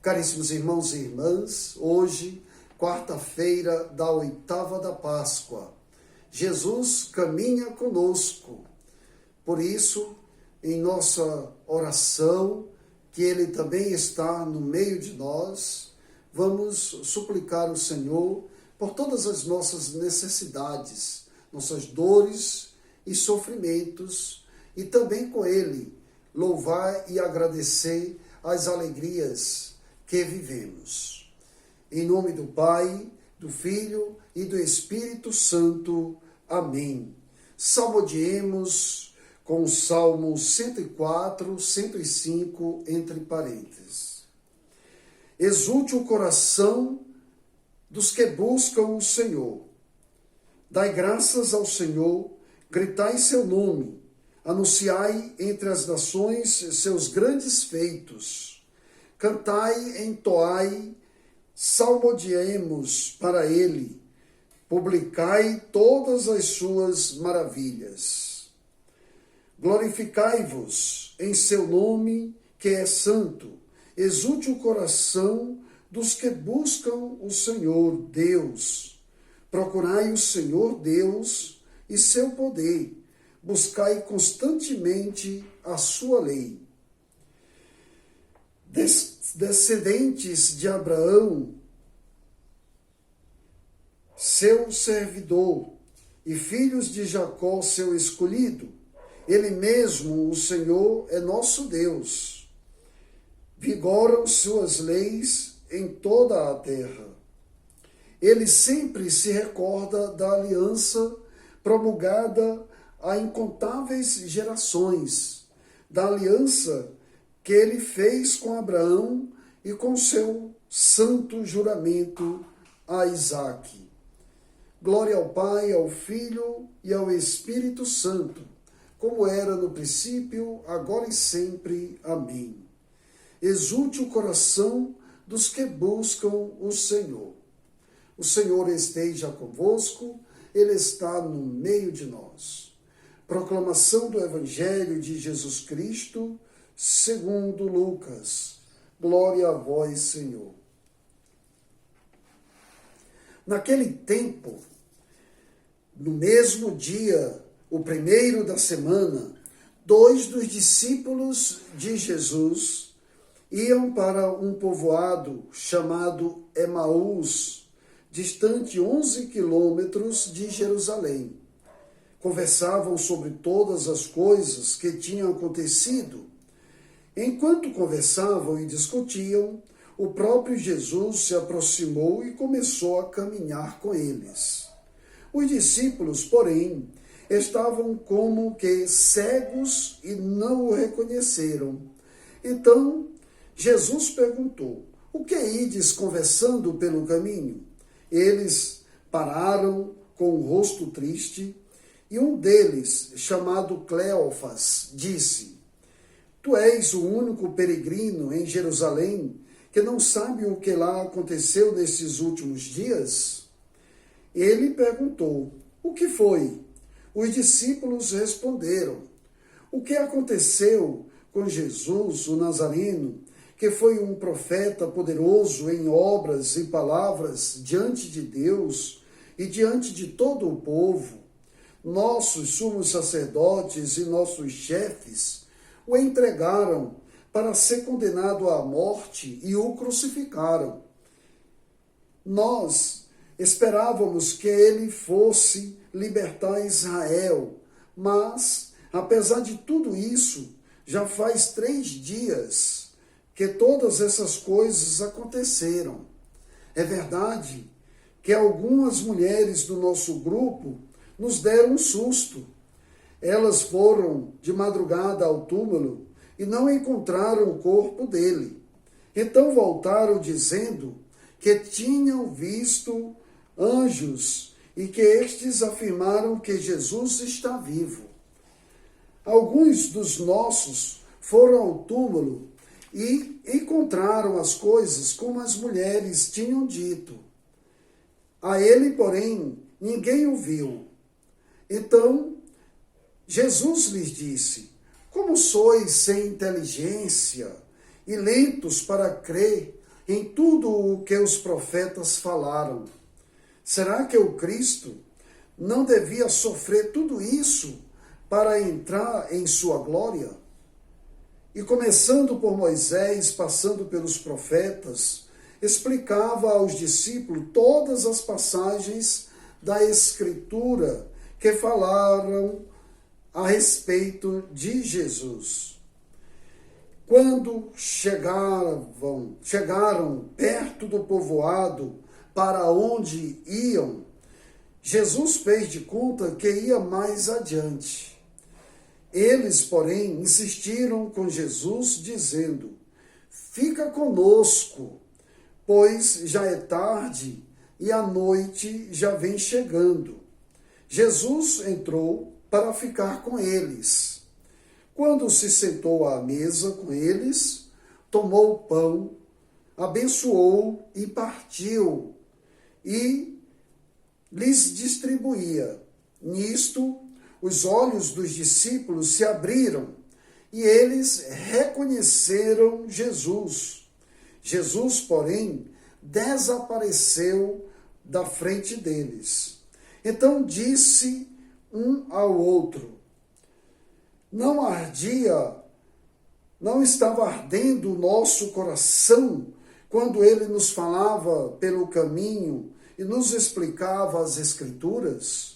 Caríssimos irmãos e irmãs, hoje, quarta-feira da oitava da Páscoa, Jesus caminha conosco. Por isso, em nossa oração, que Ele também está no meio de nós, vamos suplicar ao Senhor por todas as nossas necessidades, nossas dores e sofrimentos, e também com Ele louvar e agradecer as alegrias que vivemos. Em nome do Pai, do Filho e do Espírito Santo. Amém. Salmodiemos com o Salmo 104, 105, entre parênteses. Exulte o coração dos que buscam o Senhor. Dai graças ao Senhor, gritai seu nome, anunciai entre as nações seus grandes feitos. Cantai, entoai, salmodiemos para ele, publicai todas as suas maravilhas. Glorificai-vos em seu nome, que é santo, exulte o coração dos que buscam o Senhor Deus. Procurai o Senhor Deus e seu poder, buscai constantemente a sua lei. Descendentes de Abraão, seu servidor, e filhos de Jacó, seu escolhido, ele mesmo, o Senhor, é nosso Deus. Vigoram suas leis em toda a terra. Ele sempre se recorda da aliança promulgada a incontáveis gerações, da aliança que ele fez com Abraão e com seu santo juramento a Isaque. Glória ao Pai, ao Filho e ao Espírito Santo, como era no princípio, agora e sempre. Amém. Exulte o coração dos que buscam o Senhor. O Senhor esteja convosco, Ele está no meio de nós. Proclamação do Evangelho de Jesus Cristo, segundo Lucas. Glória a vós, Senhor. Naquele tempo, no mesmo dia, o primeiro da semana, 2 dos discípulos de Jesus iam para um povoado chamado Emaús, distante 11 quilômetros de Jerusalém. Conversavam sobre todas as coisas que tinham acontecido. Enquanto conversavam e discutiam, o próprio Jesus se aproximou e começou a caminhar com eles. Os discípulos, porém, estavam como que cegos e não o reconheceram. Então, Jesus perguntou: o que ides conversando pelo caminho? Eles pararam com o rosto triste, e um deles, chamado Cleofas, disse: Tu és o único peregrino em Jerusalém que não sabe o que lá aconteceu nesses últimos dias? Ele perguntou: o que foi? Os discípulos responderam: o que aconteceu com Jesus, o Nazareno, que foi um profeta poderoso em obras e palavras diante de Deus e diante de todo o povo. Nossos sumos sacerdotes e nossos chefes o entregaram para ser condenado à morte e o crucificaram. Nós esperávamos que ele fosse libertar Israel, mas, apesar de tudo isso, já faz 3 dias que todas essas coisas aconteceram. É verdade que algumas mulheres do nosso grupo nos deram um susto. Elas foram de madrugada ao túmulo e não encontraram o corpo dele. Então voltaram dizendo que tinham visto anjos e que estes afirmaram que Jesus está vivo. Alguns dos nossos foram ao túmulo e encontraram as coisas como as mulheres tinham dito. A ele, porém, ninguém o viu. Então, Jesus lhes disse: como sois sem inteligência e lentos para crer em tudo o que os profetas falaram. Será que o Cristo não devia sofrer tudo isso para entrar em sua glória? E começando por Moisés, passando pelos profetas, explicava aos discípulos todas as passagens da Escritura que falaram a respeito de Jesus. Quando chegaram perto do povoado para onde iam, Jesus fez de conta que ia mais adiante. Eles, porém, insistiram com Jesus, dizendo: fica conosco, pois já é tarde e a noite já vem chegando. Jesus entrou para ficar com eles. Quando se sentou à mesa com eles, tomou o pão, abençoou e partiu, e lhes distribuía. Nisto, os olhos dos discípulos se abriram e eles reconheceram Jesus. Jesus, porém, desapareceu da frente deles. Então disse um ao outro: não estava ardendo o nosso coração quando ele nos falava pelo caminho e nos explicava as Escrituras?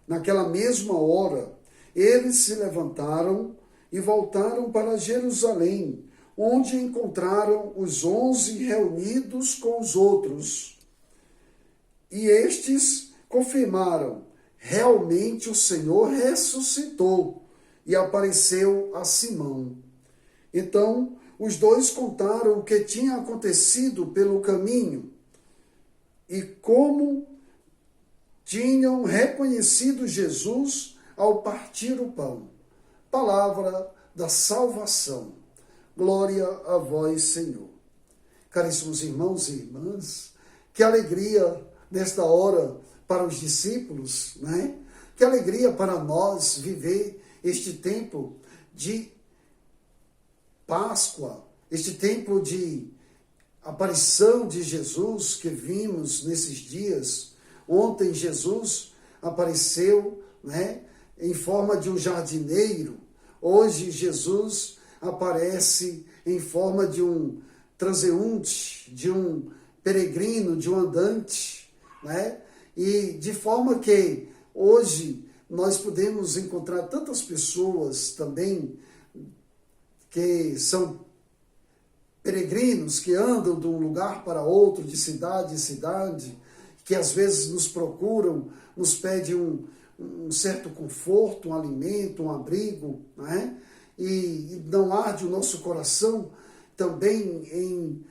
Naquela mesma hora, eles se levantaram e voltaram para Jerusalém, onde encontraram os 11 reunidos com os outros. E estes confirmaram: realmente o Senhor ressuscitou e apareceu a Simão. Então, os dois contaram o que tinha acontecido pelo caminho e como tinham reconhecido Jesus ao partir o pão. Palavra da salvação. Glória a vós, Senhor. Caríssimos irmãos e irmãs, que alegria nesta hora para os discípulos, né? Que alegria para nós viver este tempo de Páscoa, este tempo de aparição de Jesus que vimos nesses dias. Ontem Jesus apareceu, né, em forma de um jardineiro. Hoje Jesus aparece em forma de um transeunte, de um peregrino, de um andante, né? E de forma que hoje nós podemos encontrar tantas pessoas também que são peregrinos, que andam de um lugar para outro, de cidade em cidade, que às vezes nos procuram, nos pedem um certo conforto, um alimento, um abrigo, né? E não arde o nosso coração também em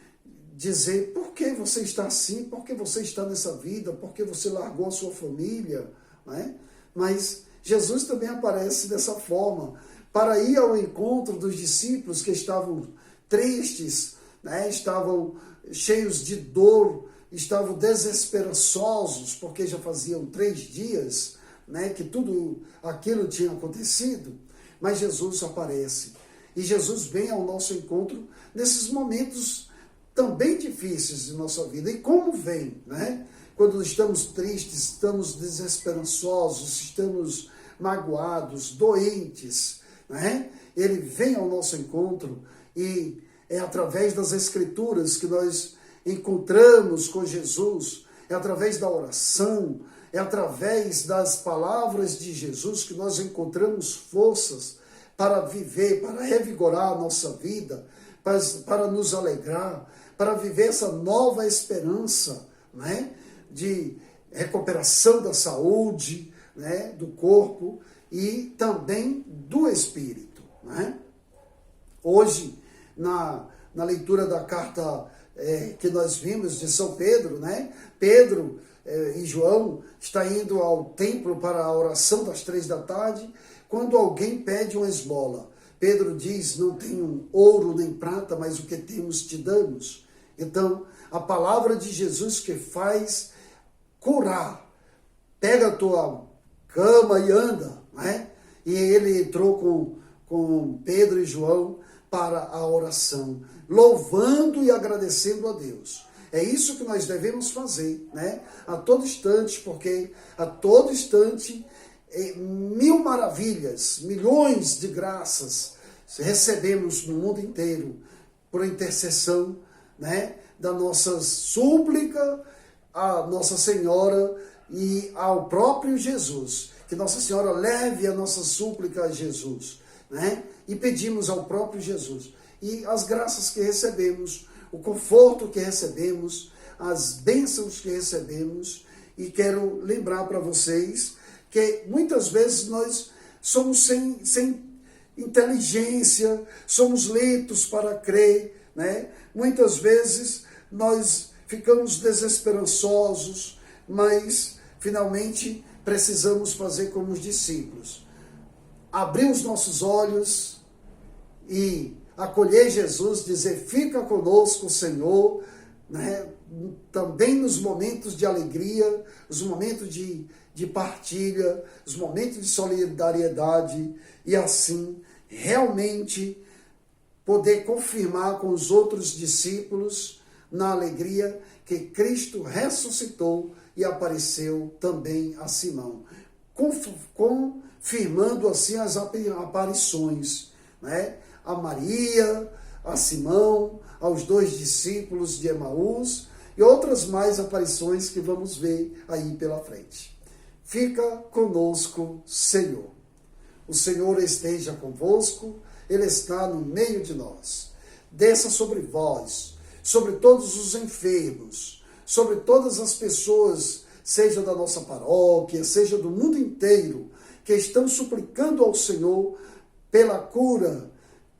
dizer: por que você está assim, por que você está nessa vida, por que você largou a sua família, né? Mas Jesus também aparece dessa forma, para ir ao encontro dos discípulos que estavam tristes, né? Estavam cheios de dor, estavam desesperançosos, porque já faziam 3 dias, né, que tudo aquilo tinha acontecido. Mas Jesus aparece, e Jesus vem ao nosso encontro nesses momentos também difíceis de nossa vida. E como vem, né? Quando estamos tristes, estamos desesperançosos, estamos magoados, doentes, né? Ele vem ao nosso encontro, e é através das Escrituras que nós encontramos com Jesus, é através da oração, é através das palavras de Jesus que nós encontramos forças para viver, para revigorar a nossa vida, para nos alegrar, para viver essa nova esperança, né, de recuperação da saúde, né, do corpo e também do espírito, né? Hoje, na leitura da carta que nós vimos de São Pedro, né? Pedro e João está indo ao templo para a oração das 3 da tarde, quando alguém pede uma esmola. Pedro diz: não tenho ouro nem prata, mas o que temos te damos. Então, a palavra de Jesus que faz curar. Pega a tua cama e anda, né? E ele entrou com Pedro e João para a oração, louvando e agradecendo a Deus. É isso que nós devemos fazer, né? A todo instante, porque a todo instante, mil maravilhas, milhões de graças recebemos no mundo inteiro por intercessão, né, da nossa súplica a Nossa Senhora e ao próprio Jesus. Que Nossa Senhora leve a nossa súplica a Jesus, né? E pedimos ao próprio Jesus. E as graças que recebemos, o conforto que recebemos, as bênçãos que recebemos. E quero lembrar para vocês que muitas vezes nós somos sem inteligência, somos lentos para crer, né? Muitas vezes nós ficamos desesperançosos, mas finalmente precisamos fazer como os discípulos. Abrir os nossos olhos e acolher Jesus, dizer, fica conosco, Senhor, né? Também nos momentos de alegria, os momentos de partilha, os momentos de solidariedade, e assim realmente poder confirmar com os outros discípulos na alegria que Cristo ressuscitou e apareceu também a Simão, confirmando assim as aparições, né? A Maria, a Simão, aos 2 discípulos de Emaús e outras mais aparições que vamos ver aí pela frente. Fica conosco, Senhor. O Senhor esteja convosco, Ele está no meio de nós. Desça sobre vós, sobre todos os enfermos, sobre todas as pessoas, seja da nossa paróquia, seja do mundo inteiro, que estão suplicando ao Senhor pela cura,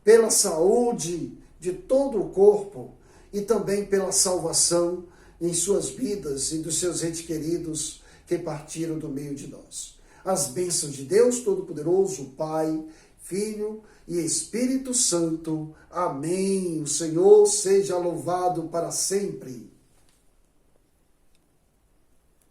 pela saúde de todo o corpo e também pela salvação em suas vidas e dos seus entes queridos que partiram do meio de nós. As bênçãos de Deus Todo-Poderoso, Pai, Filho e Espírito Santo. Amém. O Senhor seja louvado para sempre.